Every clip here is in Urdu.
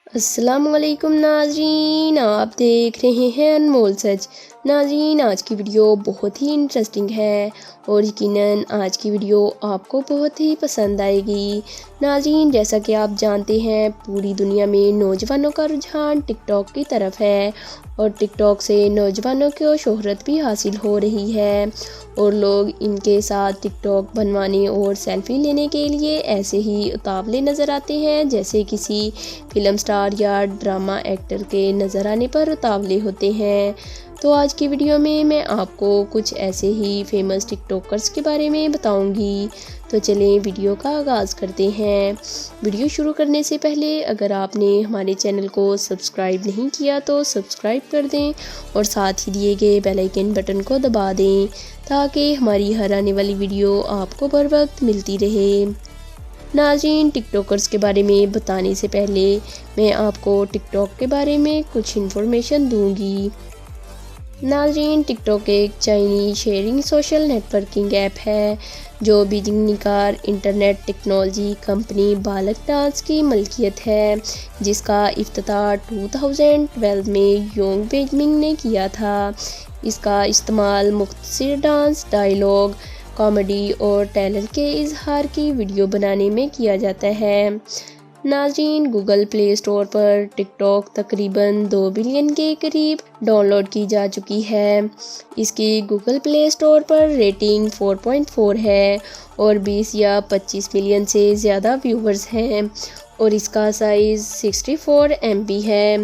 السلام علیکم ناظرین، آپ دیکھ رہے ہیں انمول سچ۔ ناظرین، آج کی ویڈیو بہت ہی انٹرسٹنگ ہے اور یقیناً آج کی ویڈیو آپ کو بہت ہی پسند آئے گی۔ ناظرین، جیسا کہ آپ جانتے ہیں پوری دنیا میں نوجوانوں کا رجحان ٹک ٹاک کی طرف ہے اور ٹک ٹاک سے نوجوانوں کو شہرت بھی حاصل ہو رہی ہے اور لوگ ان کے ساتھ ٹک ٹاک بنوانے اور سیلفی لینے کے لیے ایسے ہی اتاولے نظر آتے ہیں جیسے کسی فلم سٹار یا ڈرامہ ایکٹر کے نظر آنے پر اتاولے ہوتے ہیں۔ تو آج کی ویڈیو میں آپ کو کچھ ایسے ہی فیمس ٹک ٹاکرز کے بارے میں بتاؤں گی۔ تو چلیں ویڈیو کا آغاز کرتے ہیں۔ ویڈیو شروع کرنے سے پہلے اگر آپ نے ہمارے چینل کو سبسکرائب نہیں کیا تو سبسکرائب کر دیں اور ساتھ ہی دیے گئے بیل آئیکن بٹن کو دبا دیں تاکہ ہماری ہر آنے والی ویڈیو آپ کو بر وقت ملتی رہے۔ ناظرین، ٹک ٹاکرز کے بارے میں بتانے سے پہلے میں آپ کو ٹک ٹاک کے بارے میں کچھ انفارمیشن دوں گی۔ ناظرین، ٹک ٹاک ایک چائنی sharing social networking app ہے جو بیجنگ نکار انٹرنیٹ ٹیکنالوجی کمپنی بالک ڈانس کی ملکیت ہے، جس کا افتتاح 2012 میں یونگ بیجمنگ نے کیا تھا۔ اس کا استعمال مختصر ڈانس، ڈائیلاگ، کامیڈی اور ٹیلنٹ کے اظہار کی ویڈیو بنانے میں کیا جاتا ہے۔ ناظرین، گوگل پلے اسٹور پر ٹک ٹاک تقریباً 2 بلین کے قریب ڈاؤن لوڈ کی جا چکی ہے۔ اس کی گوگل پلے اسٹور پر ریٹنگ 4.4 ہے اور 20 یا 25 ملین سے زیادہ ویورز ہیں اور اس کا سائز 64 MB ہے۔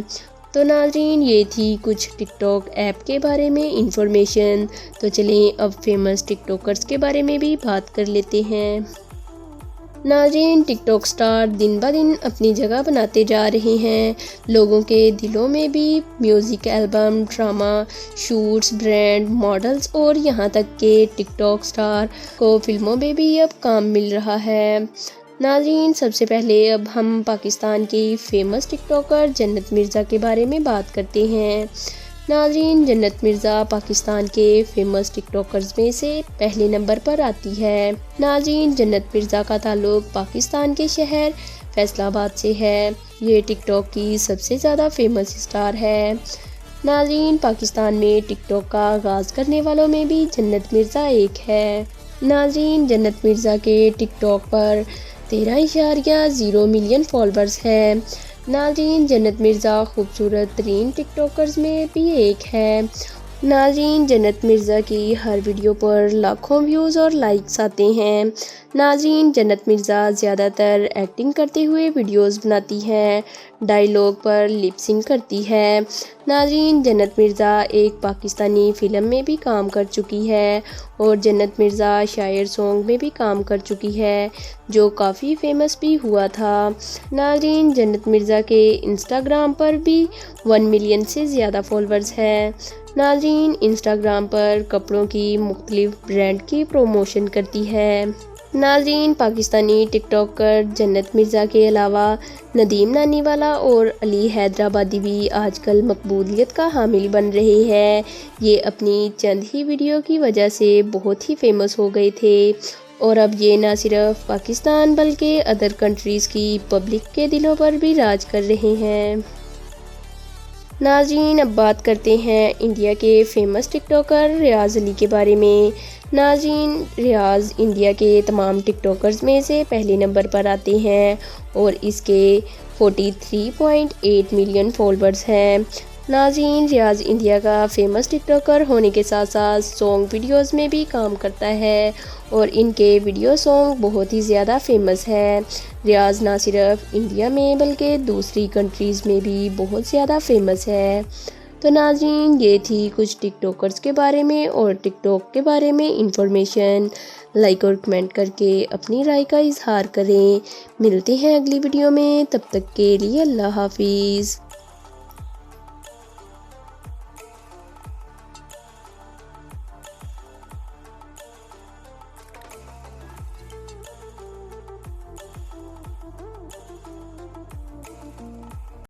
تو ناظرین، یہ تھی کچھ ٹک ٹاک ایپ کے بارے میں انفارمیشن۔ تو چلیں اب فیمس ٹک ٹاکرز کے بارے میں بھی بات کر لیتے ہیں۔ ناظرین، ٹک ٹاک سٹار دن بہ دن اپنی جگہ بناتے جا رہے ہیں۔ لوگوں کے دلوں میں بھی music album, drama shoots, brand models اور یہاں تک کہ ٹک ٹاک سٹار کو فلموں میں بھی اب کام مل رہا ہے۔ ناظرین، سب سے پہلے اب ہم پاکستان کی فیمس ٹک ٹاکر جنت مرزا کے بارے میں بات کرتے ہیں۔ ناظرین، جنت مرزا پاکستان کے فیمس ٹک ٹاکرز میں سے پہلے نمبر پر آتی ہے۔ ناظرین، جنت مرزا کا تعلق پاکستان کے شہر فیصل آباد سے ہے۔ یہ ٹک ٹاک کی سب سے زیادہ فیمس اسٹار ہے۔ ناظرین، پاکستان میں ٹک ٹاک کا آغاز کرنے والوں میں بھی جنت مرزا ایک ہے۔ ناظرین، جنت مرزا کے ٹک ٹاک پر 13.0 ملین فالوورز ہیں۔ ناظرین، جنت مرزا خوبصورت ترین ٹک ٹاکرز میں بھی ایک ہے۔ ناظرین، جنت مرزا کی ہر ویڈیو پر لاکھوں ویوز اور لائکس آتے ہیں۔ ناظرین، جنت مرزا زیادہ تر ایکٹنگ کرتے ہوئے ویڈیوز بناتی ہے، ڈائیلاگ پر لپ سنک کرتی ہے۔ ناظرین، جنت مرزا ایک پاکستانی فلم میں بھی کام کر چکی ہے اور جنت مرزا شاعر سانگ میں بھی کام کر چکی ہے جو کافی فیمس بھی ہوا تھا۔ ناظرین، جنت مرزا کے انسٹاگرام پر بھی 1 ملین سے زیادہ فالوورز ہیں۔ ناظرین، انسٹاگرام پر کپڑوں کی مختلف برانڈ کی پروموشن کرتی ہے۔ ناظرین، پاکستانی ٹک ٹاکر جنت مرزا کے علاوہ ندیم نانی والا اور علی حیدرآبادی بھی آج کل مقبولیت کا حامل بن رہے ہیں۔ یہ اپنی چند ہی ویڈیو کی وجہ سے بہت ہی فیمس ہو گئے تھے اور اب یہ نہ صرف پاکستان بلکہ ادر کنٹریز کی پبلک کے دلوں پر بھی راج کر رہے ہیں۔ ناظرین، اب بات کرتے ہیں انڈیا کے فیمس ٹک ٹاکر ریاض علی کے بارے میں۔ ناظرین، ریاض انڈیا کے تمام ٹک ٹاکرز میں سے پہلے نمبر پر آتے ہیں اور اس کے 43.8 ملین فالوورز ہیں۔ ناظرین، ریاض انڈیا کا فیمس ٹک ٹاکر ہونے کے ساتھ ساتھ سانگ ویڈیوز میں بھی کام کرتا ہے اور ان کے ویڈیو سانگ بہت ہی زیادہ فیمس ہے۔ ریاض نہ صرف انڈیا میں بلکہ دوسری کنٹریز میں بھی بہت زیادہ فیمس ہے۔ تو ناظرین، یہ تھی کچھ ٹک ٹاکرز کے بارے میں اور ٹک ٹاک کے بارے میں انفارمیشن۔ لائک اور کمنٹ کر کے اپنی رائے کا اظہار کریں۔ ملتے ہیں اگلی ویڈیو میں، تب تک کے لیے اللہ حافظ۔